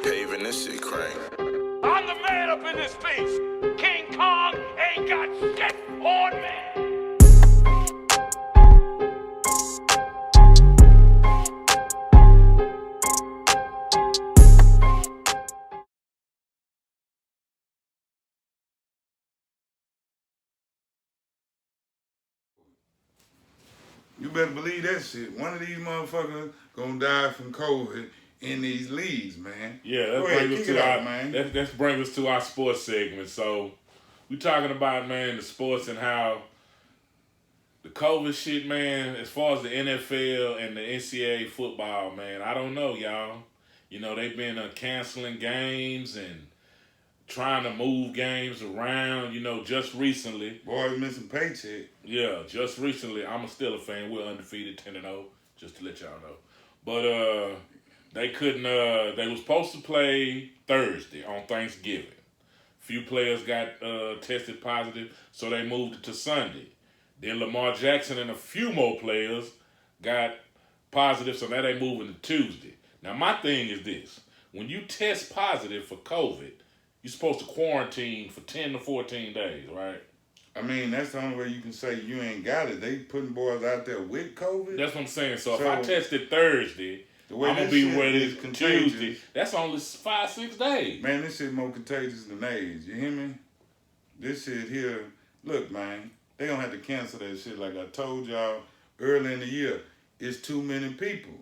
paving this shit crank. I'm the man up in this piece. King Kong ain't got shit on me. You better believe that shit. One of these motherfuckers gonna die from COVID in these leagues, man. Yeah, Go ahead, kick it out, man. Let's bring us to our sports segment. So we talking about, man, the sports and how the COVID shit, man, as far as the NFL and the NCAA football, man, I don't know, y'all. You know, they've been canceling games and trying to move games around, you know, just recently. Boys missing paycheck. Yeah, just recently. I'm a Steelers fan. We're undefeated, 10-0, just to let y'all know. But they couldn't, they were supposed to play Thursday on Thanksgiving. Few players got tested positive, so they moved it to Sunday. Then Lamar Jackson and a few more players got positive, so now they moving to Tuesday. Now, my thing is this. When you test positive for COVID, you're supposed to quarantine for 10 to 14 days, right? I mean, that's the only way you can say you ain't got it. They putting boys out there with COVID. That's what I'm saying. So if I tested Thursday, I'm going to be ready Tuesday. That's only 5-6 days. Man, this shit more contagious than AIDS. You hear me? This shit here, look, man, they going to have to cancel that shit like I told y'all early in the year. It's too many people.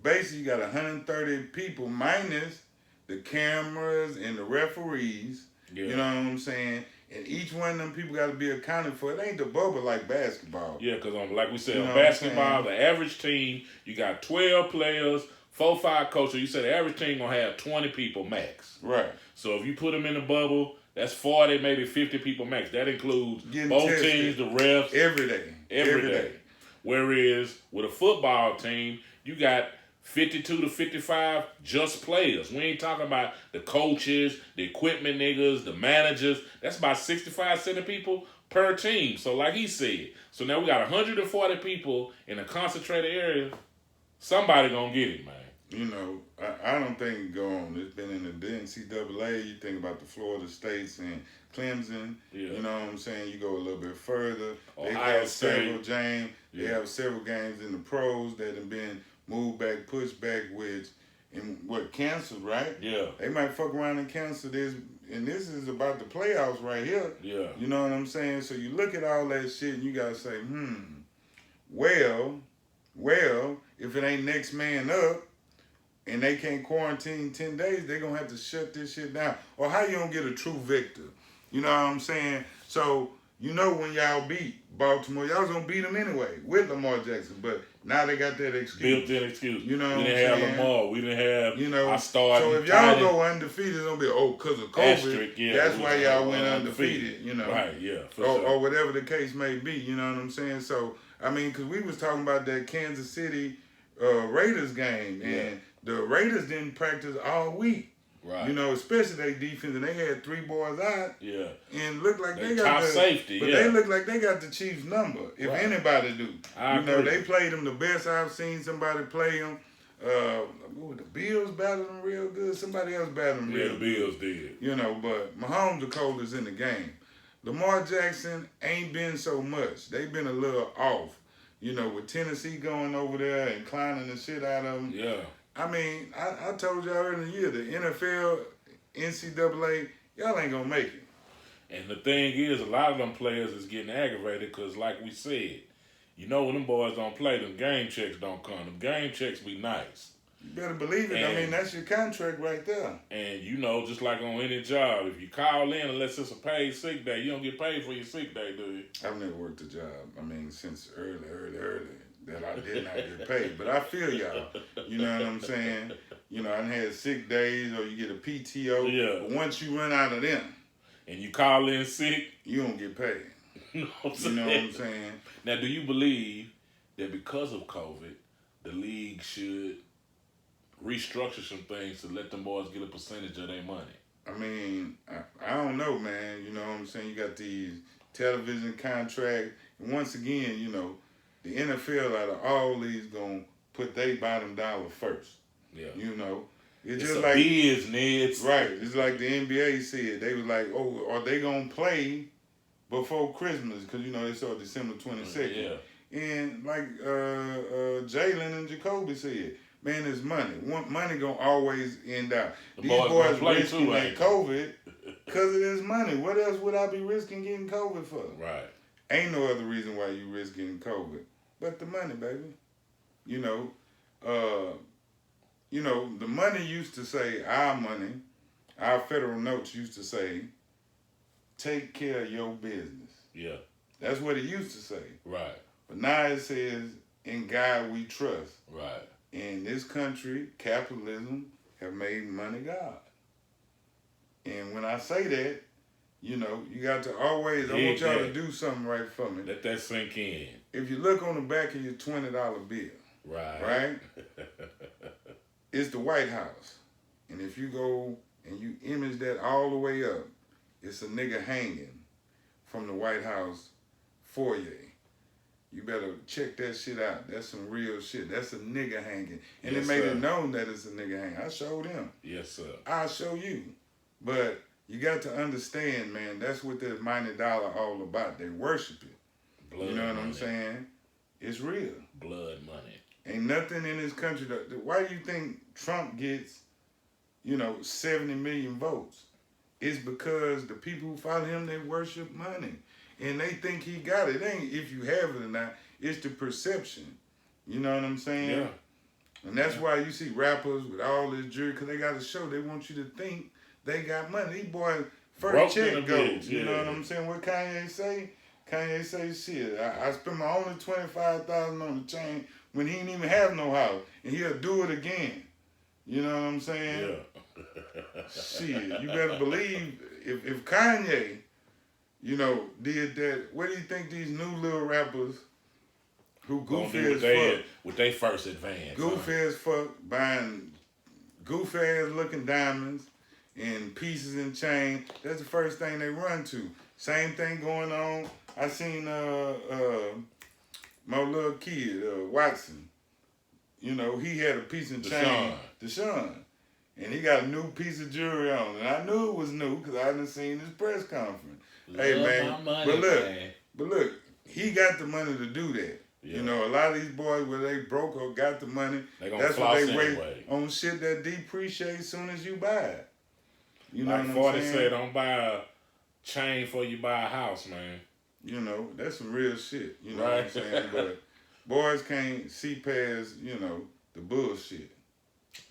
Basically, you got 130 people minus the cameras and the referees. Yeah. You know what I'm saying? And each one of them people got to be accounted for. It ain't the bubble like basketball. Yeah, because like we said, on basketball, the average team, you got 12 players, 4-5 coaches. You said the average team going to have 20 people max. Right. So if you put them in the bubble, that's 40, maybe 50 people max. That includes both teams, the refs. Every day. Every day. Whereas with a football team, you got 52 to 55 just players. We ain't talking about the coaches, the equipment niggas, the managers. That's about 65, 70 people per team. So like he said, so now we got 140 people in a concentrated area. Somebody gonna get it, man. You know, I don't think it go on. It's been in the NCAA. You think about the Florida States and Clemson. Yeah. You know what I'm saying? You go a little bit further. They have several games. They have several games in the pros that have been moved back, pushed back, which, and what, canceled, right? Yeah. They might fuck around and cancel this, and this is about the playoffs right here. Yeah. You know what I'm saying? So you look at all that shit and you gotta say, well, if it ain't next man up and they can't quarantine 10 days, they gonna have to shut this shit down. Or how you gonna get a true victor? You know what I'm saying? So, you know when y'all beat Baltimore, y'all was gonna beat them anyway with Lamar Jackson, but now they got that excuse. Built-in excuse. You know what I'm saying? We didn't have Lamar. We didn't have our starting. So if y'all go undefeated, it's gonna be because of COVID. That's why y'all went undefeated. You know, right? Yeah, or whatever the case may be. You know what I'm saying? So I mean, because we was talking about that Kansas City Raiders game, and the Raiders didn't practice all week. Right. You know, especially their defense, and they had 3 boys out. Yeah. And looked like they got top safety. But they look like they got the Chiefs' number, if anybody do. I agree. They played them the best I've seen somebody play them. The Bills battled them real good. Somebody else battled them real good. Yeah, the Bills did. You know, but Mahomes the coldest in the game. Lamar Jackson ain't been so much. They've been a little off. You know, with Tennessee going over there and clowning the shit out of them. Yeah. I mean, I told y'all earlier in the year, the NFL, NCAA, y'all ain't gonna make it. And the thing is, a lot of them players is getting aggravated because, like we said, you know when them boys don't play, them game checks don't come. Them game checks be nice. You better believe it. And, I mean, that's your contract right there. And, you know, just like on any job, if you call in unless it's a paid sick day, you don't get paid for your sick day, do you? I've never worked a job. I mean, since early. That I did not get paid. But I feel y'all. You know what I'm saying? You know, I done had sick days or you get a PTO. Yeah. But once you run out of them. And you call in sick. You don't get paid. You know what I'm saying? Now, do you believe that because of COVID, the league should restructure some things to let them boys get a percentage of their money? I mean, I don't know, man. You know what I'm saying? You got these television contracts. And once again, you know, the NFL out of all these gonna put their bottom dollar first. Yeah. You know, It's just just like business. Right. It's like the NBA said. They was like, oh, are they going to play before Christmas? Because, you know, they start December 22nd. Yeah. And like Jalen and Jacoby said, man, it's money. Money going to always end out. These boys risking that COVID because of this money. What else would I be risking getting COVID for? Right. Ain't no other reason why you risk getting COVID but the money, baby. You know, the money used to say, our money, our federal notes used to say, take care of your business. Yeah. That's what it used to say. Right. But now it says, in God we trust. Right. In this country, capitalism have made money God. And when I say that, you know, you got to always, I want y'all to do something right for me. Let that sink in. If you look on the back of your $20 bill, right? It's the White House. And if you go and you image that all the way up, it's a nigga hanging from the White House foyer. You better check that shit out. That's some real shit. That's a nigga hanging. And it made it known that it's a nigga hanging. I showed him. Yes, sir. I'll show you. But you got to understand, man, that's what that $90 all about. They worship it. Blood, you know what I'm saying? It's real. Blood money. Ain't nothing in this country why do you think Trump gets, 70 million votes? It's because the people who follow him, they worship money. And they think he got it. It ain't if you have it or not. It's the perception. You know what I'm saying? Yeah. And that's why you see rappers with all this jewelry, because they got a show. They want you to think they got money. These boys, first check goes. You know what I'm saying? What Kanye say? Kanye say, shit, I spent my only $25,000 on the chain when he didn't even have no house. And he'll do it again. You know what I'm saying? Yeah. Shit, you better believe if Kanye, did that, what do you think these new little rappers who goofy as fuck with their first advance? Goofy as fuck, buying goofy ass looking diamonds and pieces and chain. That's the first thing they run to. Same thing going on. I seen my little kid, Watson. He had a piece of chain. Deshaun. And he got a new piece of jewelry on. And I knew it was new because I hadn't seen his press conference. Hey, man. But look, he got the money to do that. Yeah. A lot of these boys, where they broke or got the money, that's what they wait on shit that depreciates as soon as you buy it. You know like what I'm saying? 40 said, don't buy a chain before you buy a house, man. That's some real shit. You know what I'm saying? But boys can't see past, the bullshit.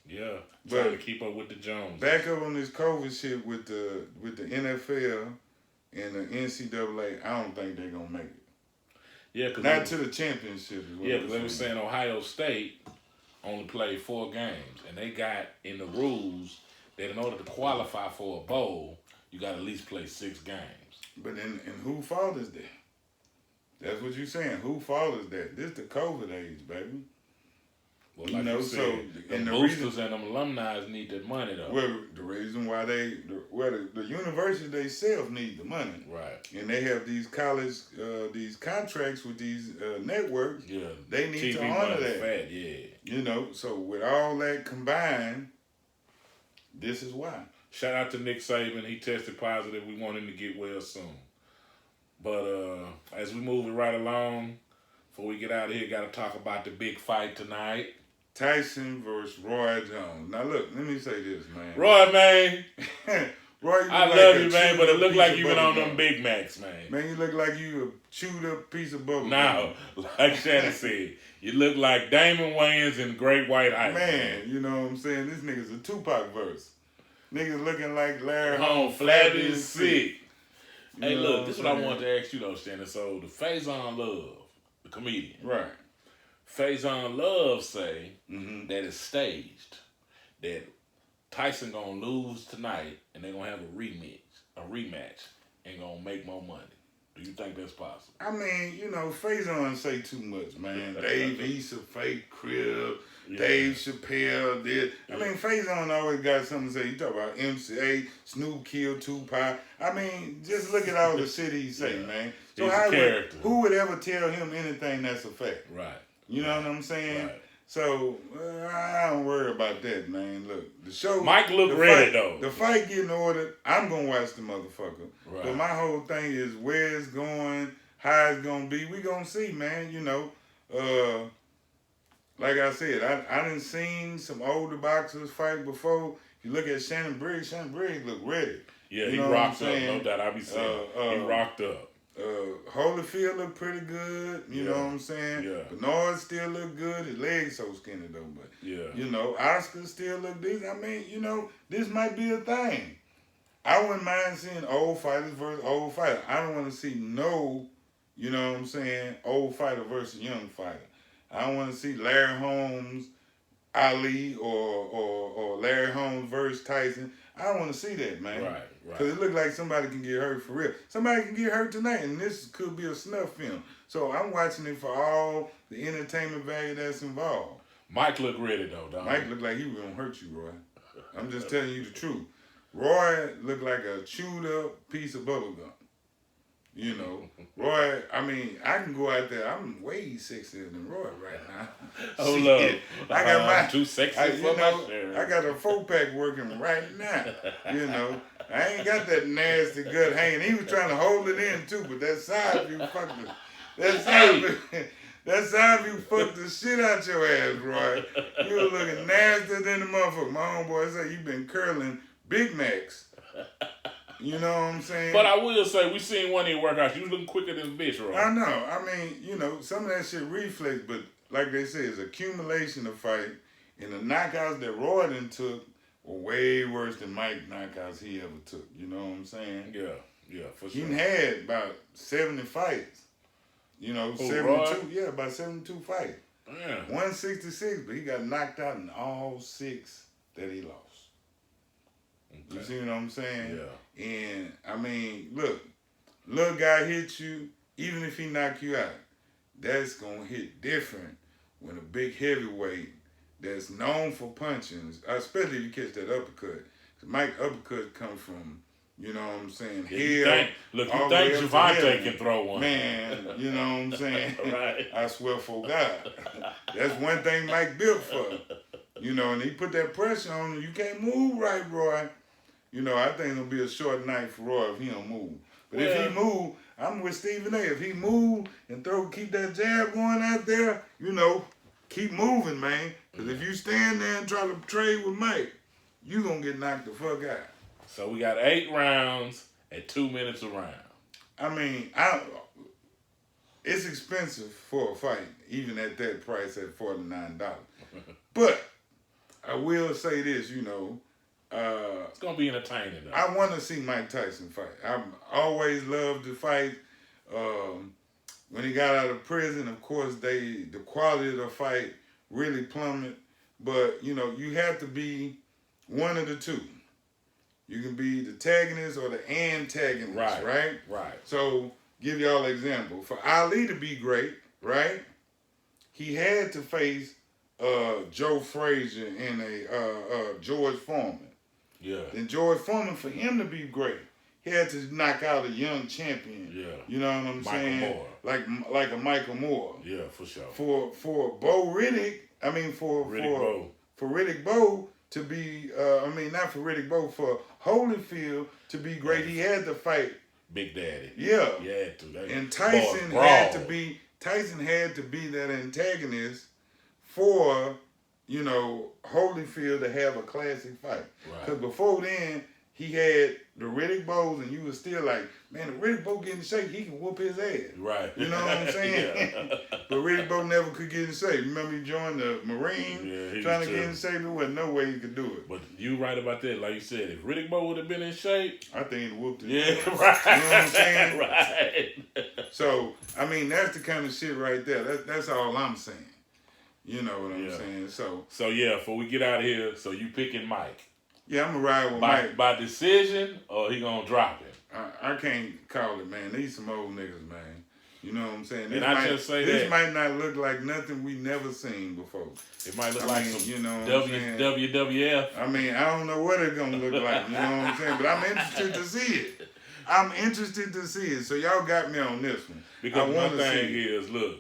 Yeah, trying to keep up with the Jones. Back up on this COVID shit with the NFL and the NCAA, I don't think they're gonna make it. Yeah, cause not to the championship. Because they were saying Ohio State only played 4 games, and they got in the rules that in order to qualify for a bowl, you got to at least play 6 games. But and who fault is that? That's what you're saying. Who fault is that? This the COVID age, baby. Well, like you said, the boosters and them alumni need that money, though. Well, the reason why the university themselves need the money. Right. And they have these college, these contracts with these networks. Yeah. They need to honor that. Fat, yeah. So with all that combined, this is why. Shout out to Nick Saban. He tested positive. We want him to get well soon. But as we move it right along, before we get out of here, got to talk about the big fight tonight. Tyson versus Roy Jones. Now look, let me say this, man. Roy, man. Roy, I love you, man, but it look like you been on them Big Macs, man. Man, you look like you a chewed up piece of bubble. No, like Shannon said, you look like Damon Wayans in Great White Ice. Man, you know what I'm saying? This nigga's a Tupac verse. Niggas looking like Larry Home, flabby and sick. Hey, look, this is what I wanted to ask you though, Shannon. So the Faison Love, the comedian, right? Faison Love say that it's staged, that Tyson gonna lose tonight and they gonna have a rematch, and gonna make more money. Do you think that's possible? I mean, Faison say too much, man. Dave East a fake crib. Yeah. Dave Chappelle did. I mean, Faison always got something to say. You talk about MCA, Snoop killed Tupac. I mean, just look at all the shit he say, man. So who would ever tell him anything that's a fact? Right. You know what I'm saying? Right. So I don't worry about that, man. Look, the show. Mike looked ready though. The fight getting ordered. I'm gonna watch the motherfucker. Right. But my whole thing is where it's going, how it's gonna be. We gonna see, man. You know, like I said, I done seen some older boxers fight before. If you look at Shannon Briggs looked ready. Yeah, you he know rocked up. No doubt, I be saying he rocked up. Holyfield looked pretty good, you know what I'm saying? Yeah. Bernard still look good. His legs so skinny though, but you know, Oscar still look decent. I mean, you know, this might be a thing. I wouldn't mind seeing old fighters versus old fighter. I don't want to see no, you know what I'm saying, old fighter versus young fighter. I don't want to see Larry Holmes, Ali, or Larry Holmes versus Tyson. I don't want to see that, man. Right. Because it looked like somebody can get hurt for real. Somebody can get hurt tonight, and this could be a snuff film. So I'm watching it for all the entertainment value that's involved. Mike looked ready, though, dog. Mike looked like he was going to hurt you, Roy. I'm just telling you the truth. Roy looked like a chewed up piece of bubble gum. You know, Roy, I mean, I can go out there. I'm way sexier than Roy right now. Oh, look. I got my too sexy for my share. I got a 4-pack working right now. You know, I ain't got that nasty gut hanging. He was trying to hold it in too, but that side view fucked that side view fucked the shit out your ass, Roy. You were looking nastier than the motherfucker. My homeboy said you been curling Big Macs. You know what I'm saying? But I will say, we seen one of your workouts. You was looking quicker than the bitch, right? I know. I mean, you know, some of that shit reflex, but like they say, it's accumulation of fight. And the knockouts that Roy done took were way worse than Mike knockouts he ever took. You know what I'm saying? Yeah, for sure. He had about 70 fights. You know, 72. Roy? Yeah, about 72 fights. Damn. 166, but he got knocked out in all 6 that he lost. Okay. You see what I'm saying? Yeah. And, I mean, look, little guy hit you, even if he knock you out, that's going to hit different when a big heavyweight that's known for punching, especially if you catch that uppercut. Mike uppercut comes from, you know what I'm saying, you think Javante can throw one. Man, you know what I'm saying? Right. I swear for God. That's one thing Mike built for. You know, and he put that pressure on him. You can't move right, Roy. You know, I think it'll be a short night for Roy if he don't move. But if he move, I'm with Stephen A. If he move and keep that jab going out there, you know, keep moving, man. Because if you stand there and try to trade with Mike, you going to get knocked the fuck out. So we got 8 rounds at 2 minutes a round. I mean, it's expensive for a fight, even at that price at $49. But I will say this, you know, it's gonna be entertaining though. I want to see Mike Tyson fight. I always loved the fight. When he got out of prison, of course, the quality of the fight really plummeted. But you know, you have to be one of the two. You can be the antagonist or the antagonist, right? Right. So, give y'all an example. For Ali to be great, right? He had to face Joe Frazier and a George Foreman. Yeah. And George Foreman, for him to be great, he had to knock out a young champion. Yeah. You know what I'm saying? Moore. Like a Michael Moore. Yeah, for sure. For Bo Riddick, I mean for Riddick Bowe to be, not for Riddick Bowe, for Holyfield to be great, he had to fight Big Daddy. Yeah. He had to. And Tyson had to be that antagonist for, you know, Holyfield to have a classic fight. Because before then, he had the Riddick Bowe, and you was still like, man, if Riddick Bowe get in shape, he can whoop his ass. Right. You know what I'm saying? But Riddick Bowe never could get in shape. Remember he joined the Marines trying to get in shape? There wasn't no way he could do it. But you right about that. Like you said, if Riddick Bowe would have been in shape, I think he'd whooped his ass. You know what I'm saying? Right. So, I mean, that's the kind of shit right there. That's all I'm saying. You know what I'm saying? So yeah, before we get out of here, so you picking Mike. Yeah, I'm going to ride with Mike. By decision, or he going to drop it? I can't call it, man. These some old niggas, man. You know what I'm saying? This might not look like nothing we never seen before. It might look like some WWF. I mean, I don't know what it's going to look like. You know what I'm saying? But I'm interested to see it. I'm interested to see it. So y'all got me on this one. Because one thing is, look,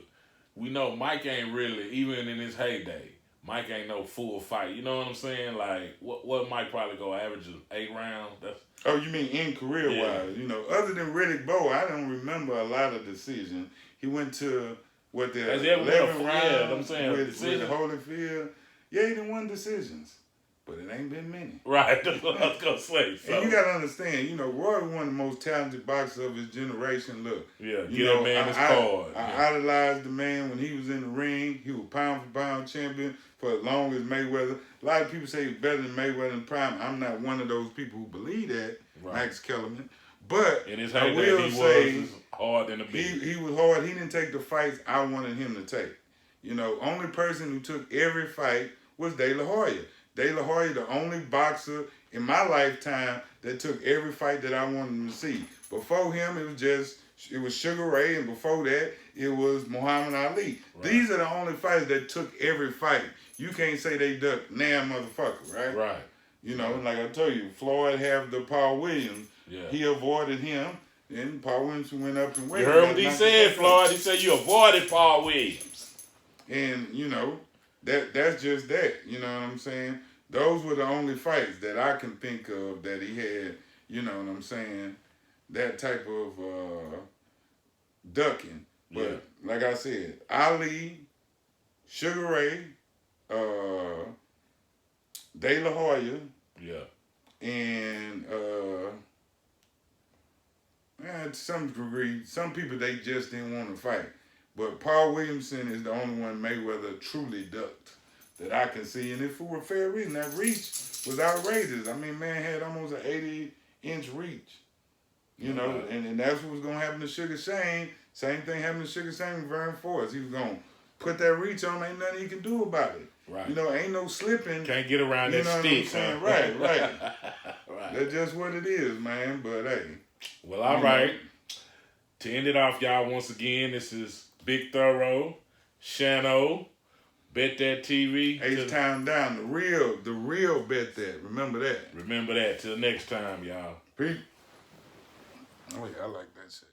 we know Mike ain't really, even in his heyday, Mike ain't no full fight. You know what I'm saying? Like, what Mike probably go average is 8 rounds. That's Oh, you mean in career wise? You know, other than Riddick Bowe, I don't remember a lot of decisions. He went to what the 11 round I'm saying with Holyfield. Yeah, he done won decisions, but it ain't been many. Right, that's what I was gonna say. So. And you gotta understand, you know, Roy was one of the most talented boxers of his generation. Look, yeah, you know, that man his card. I idolized the man when he was in the ring. He was pound for pound champion for as long as Mayweather. A lot of people say he's better than Mayweather in prime. I'm not one of those people who believe that, Max Kellerman. But in his I will say was hard in the beat. He was hard. He didn't take the fights I wanted him to take. You know, only person who took every fight was De La Hoya. De La Hoya, the only boxer in my lifetime that took every fight that I wanted him to see. Before him, it was Sugar Ray, and before that, it was Muhammad Ali. Right. These are the only fights that took every fight. You can't say they ducked motherfucker, right? Right. You know, like I told you, Floyd have the Paul Williams. Yeah. He avoided him, and Paul Williams went up and weight. You heard what he said, Floyd? He said you avoided Paul Williams. And, you know, that's just that. You know what I'm saying? Those were the only fights that I can think of that he had, you know what I'm saying, that type of ducking. But like I said, Ali, Sugar Ray, De La Hoya, and to some degree, some people they just didn't want to fight. But Paul Williamson is the only one Mayweather truly ducked that I can see. And if for a fair reason, that reach was outrageous. I mean, man had almost an 80-inch reach. You know, and that's what was going to happen to Sugar Shane. Same thing happened to Sugar Shane with Vern Forrest. He was going to put that reach on, ain't nothing he can do about it. Right. You know, ain't no slipping. Can't get around that stick. You know what I'm saying? Right. Right. That's just what it is, man. But, hey. Well, all right. To end it off, y'all, once again, this is Big Thorough, Shano, BETTHATV. H-Town down, the real Bet That. Remember that. Remember that. Till next time, y'all. Peace. Oh, yeah, I like that shit.